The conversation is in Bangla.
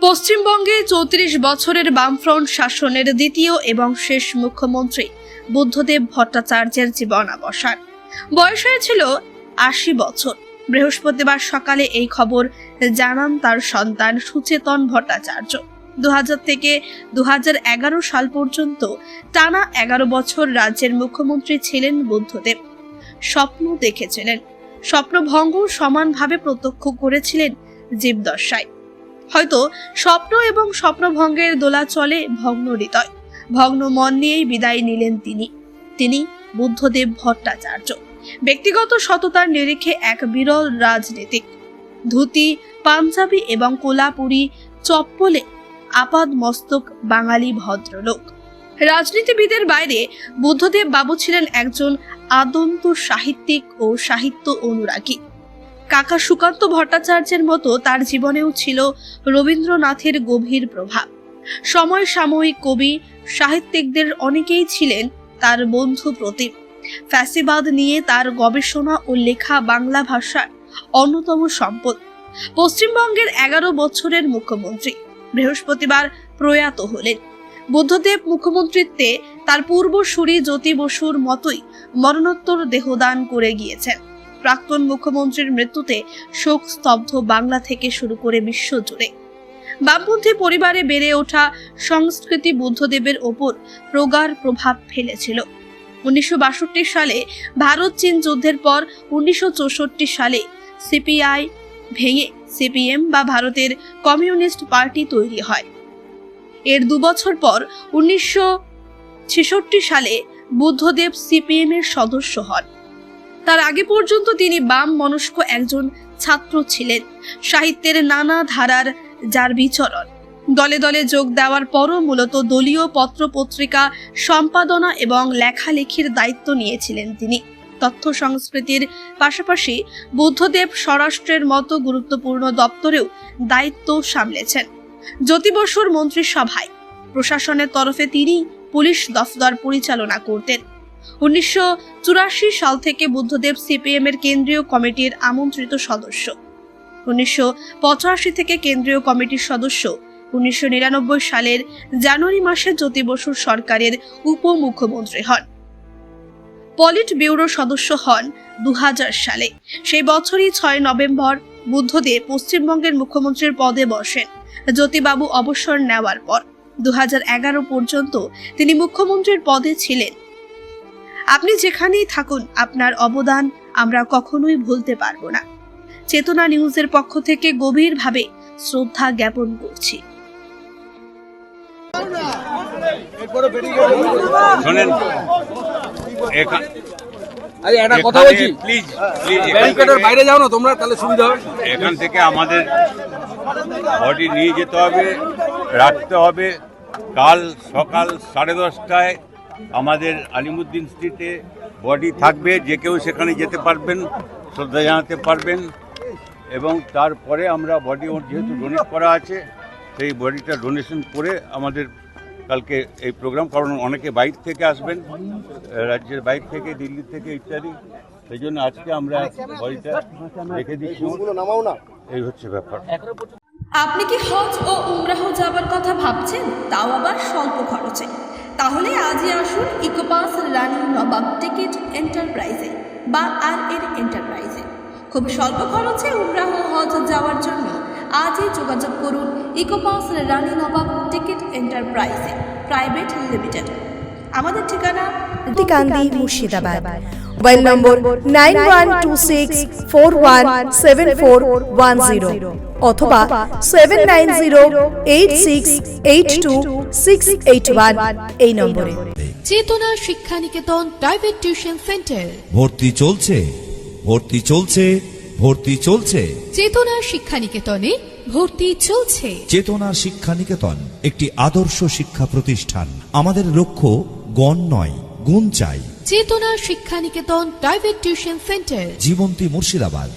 পশ্চিমবঙ্গে 34 বছরের বামফ্রন্ট শাসনের দ্বিতীয় এবং শেষ মুখ্যমন্ত্রী বুদ্ধদেব ভট্টাচার্যের জীবনাবসান। বয়স হয়েছিল 80 বছর। বৃহস্পতিবার সকালে এই খবর জানান তার সন্তান সুচেতন ভট্টাচার্য। 2000 থেকে 2011 সাল পর্যন্ত টানা 11 বছর রাজ্যের মুখ্যমন্ত্রী ছিলেন বুদ্ধদেব। স্বপ্ন দেখেছিলেন, স্বপ্নভঙ্গ সমানভাবে প্রত্যক্ষ করেছিলেন জীবদশায়। হয়তো স্বপ্ন এবং স্বপ্নভঙ্গের দোলাচলে ভগ্ন হৃদয়, ভগ্ন মন নিয়েই বিদায় নিলেন তিনি বুদ্ধদেব ভট্টাচার্য। ব্যক্তিগত সততার নিরিখে এক বিরল রাজনীতিক। ধুতি, পাঞ্জাবি এবং কোলাপুরি চপ্পলে আপাদ মস্তক বাঙালি ভদ্রলোক। রাজনীতিবিদের বাইরে বুদ্ধদেব বাবু ছিলেন একজন আদন্ত সাহিত্যিক ও সাহিত্য অনুরাগী। কাকা সুকান্ত ভট্টাচার্যের মতো তার জীবনেও ছিল রবীন্দ্রনাথের গভীর প্রভাব। সমসাময়িক কবি সাহিত্যিকদের অনেকেই ছিলেন তার বন্ধু প্রতিম। ফ্যাসিবাদ নিয়ে তার গবেষণা ও লেখা বাংলা ভাষার অন্যতম সম্পদ। পশ্চিমবঙ্গের 11 বছরের মুখ্যমন্ত্রী বৃহস্পতিবার প্রয়াত হলেন। বুদ্ধদেব মুখ্যমন্ত্রীত্বে তার পূর্বসূরি জ্যোতি বসুর মতোই মরণোত্তর দেহদান করে গিয়েছেন। প্রাক্তন মুখ্যমন্ত্রীর মৃত্যুতে শোক স্তব্ধ বাংলা থেকে শুরু করে বিশ্বজুড়ে। বামপন্থী পরিবারে বেড়ে ওঠা সংস্কৃতি বুদ্ধদেবের ওপর প্রগাঢ় প্রভাব ফেলেছিল। 1962 সালে ভারত চীন যুদ্ধের পর 1964 সালে সিপিআই ভেঙে সিপিএম বা ভারতের কমিউনিস্ট পার্টি তৈরি হয়। এর 2 বছর পর 1966 সালে বুদ্ধদেব সিপিএম এর সদস্য হন। তার আগে পর্যন্ত তিনি বাম মনস্ক একজন ছাত্র ছিলেন। সাহিত্যের নানা ধারার যার বিচরণ। দলে দলে যোগ দেওয়ার পরও মূলত দলীয় পত্রপত্রিকা সম্পাদনা এবং লেখালেখির দায়িত্ব নিয়েছিলেন তিনি। তথ্য সংস্কৃতির পাশাপাশি বুদ্ধদেব স্বরাষ্ট্রের মতো গুরুত্বপূর্ণ দপ্তরেও দায়িত্ব সামলেছেন। জ্যোতি বসুর মন্ত্রিসভায় প্রশাসনের তরফে তিনি পুলিশ দফতর পরিচালনা করতেন। 1984 সাল থেকে বুদ্ধদেব সিপিএম এর কেন্দ্রীয় কমিটির আমন্ত্রিত সদস্য। 1985 থেকে কেন্দ্রীয় কমিটির সদস্য। 1999 সালের জানুয়ারি মাসে জ্যোতি বসুর সরকারের উপমুখ্যমন্ত্রী হন। পলিট ব্যুরো সদস্য হন 2000 সালে। সেই বছরই 6 নভেম্বর বুদ্ধদেব পশ্চিমবঙ্গের মুখ্যমন্ত্রীর পদে বসেন। জ্যোতিবাবু অবসর নেওয়ার পর 2011 পর্যন্ত তিনি মুখ্যমন্ত্রীর পদে ছিলেন। আপনি যেখানেই থাকুন, আপনার অবদান আমরা কখনোই ভুলতে পারবো না। চেতনা নিউজের পক্ষ থেকে গভীরভাবে শ্রদ্ধা জ্ঞাপন করছি। শোনেন, কথা বলছি, প্লিজ বাইরে যাও না তোমরা, তাহলে সুবিধা হবে। এখান থেকে আমাদের বডি নিয়ে যেতে হবে, রাখতে হবে। কাল সকাল 10:30টায় আমাদের আলিমুদ্দিন স্ট্রিটে বডি থাকবে। যে কেউ সেখানে যেতে পারবেন, শ্রদ্ধা জানাতে পারবেন। এবং তারপরে আমরা বডি যেহেতু ডোনেট করা আছে, সেই বডিটা ডোনেশন করে আমাদের কালকে এই প্রোগ্রাম, কারণ অনেকে বাইরে থেকে আসবেন, রাজ্যের বাইরে থেকে, দিল্লি থেকে ইত্যাদি। সেই জন্য আজকে আমরা বডিটা রেখে দিচ্ছি। এই হচ্ছে ব্যাপার। আপনি কি হজ ও উমরাহ যাবার কথা ভাবছেন, তাও আবার স্বল্প খরচে? তাহলে আজই আসুন ইকোপাস রানী নবাব টিকিট এন্টারপ্রাইজে বা আর এন্টারপ্রাইজে। খুব স্বল্প খরচে উমরাহ হজ যাওয়ার জন্য আজই যোগাযোগ করুন ইকোপাস রানী নবাব টিকিট এন্টারপ্রাইজে প্রাইভেট লিমিটেড। আমাদের ঠিকানা কান্দি, মুর্শিদাবাদ। মোবাইল নম্বর 9126417410 অথবা 7908682681 এই নম্বরে। চেতনা Shiksha Niketan private tuition centre. ভর্তি চলছে, ভর্তি চলছে, ভর্তি চলছে। চেতনা শিক্ষা নিকেতনে ভর্তি চলছে। চেতনা শিক্ষা নিকেতন একটি আদর্শ শিক্ষা প্রতিষ্ঠান। আমাদের লক্ষ্য গণ নয়, গুণ চাই। Chetana Shiksha Niketan private tuition centre, Jibanti, Murshidabad.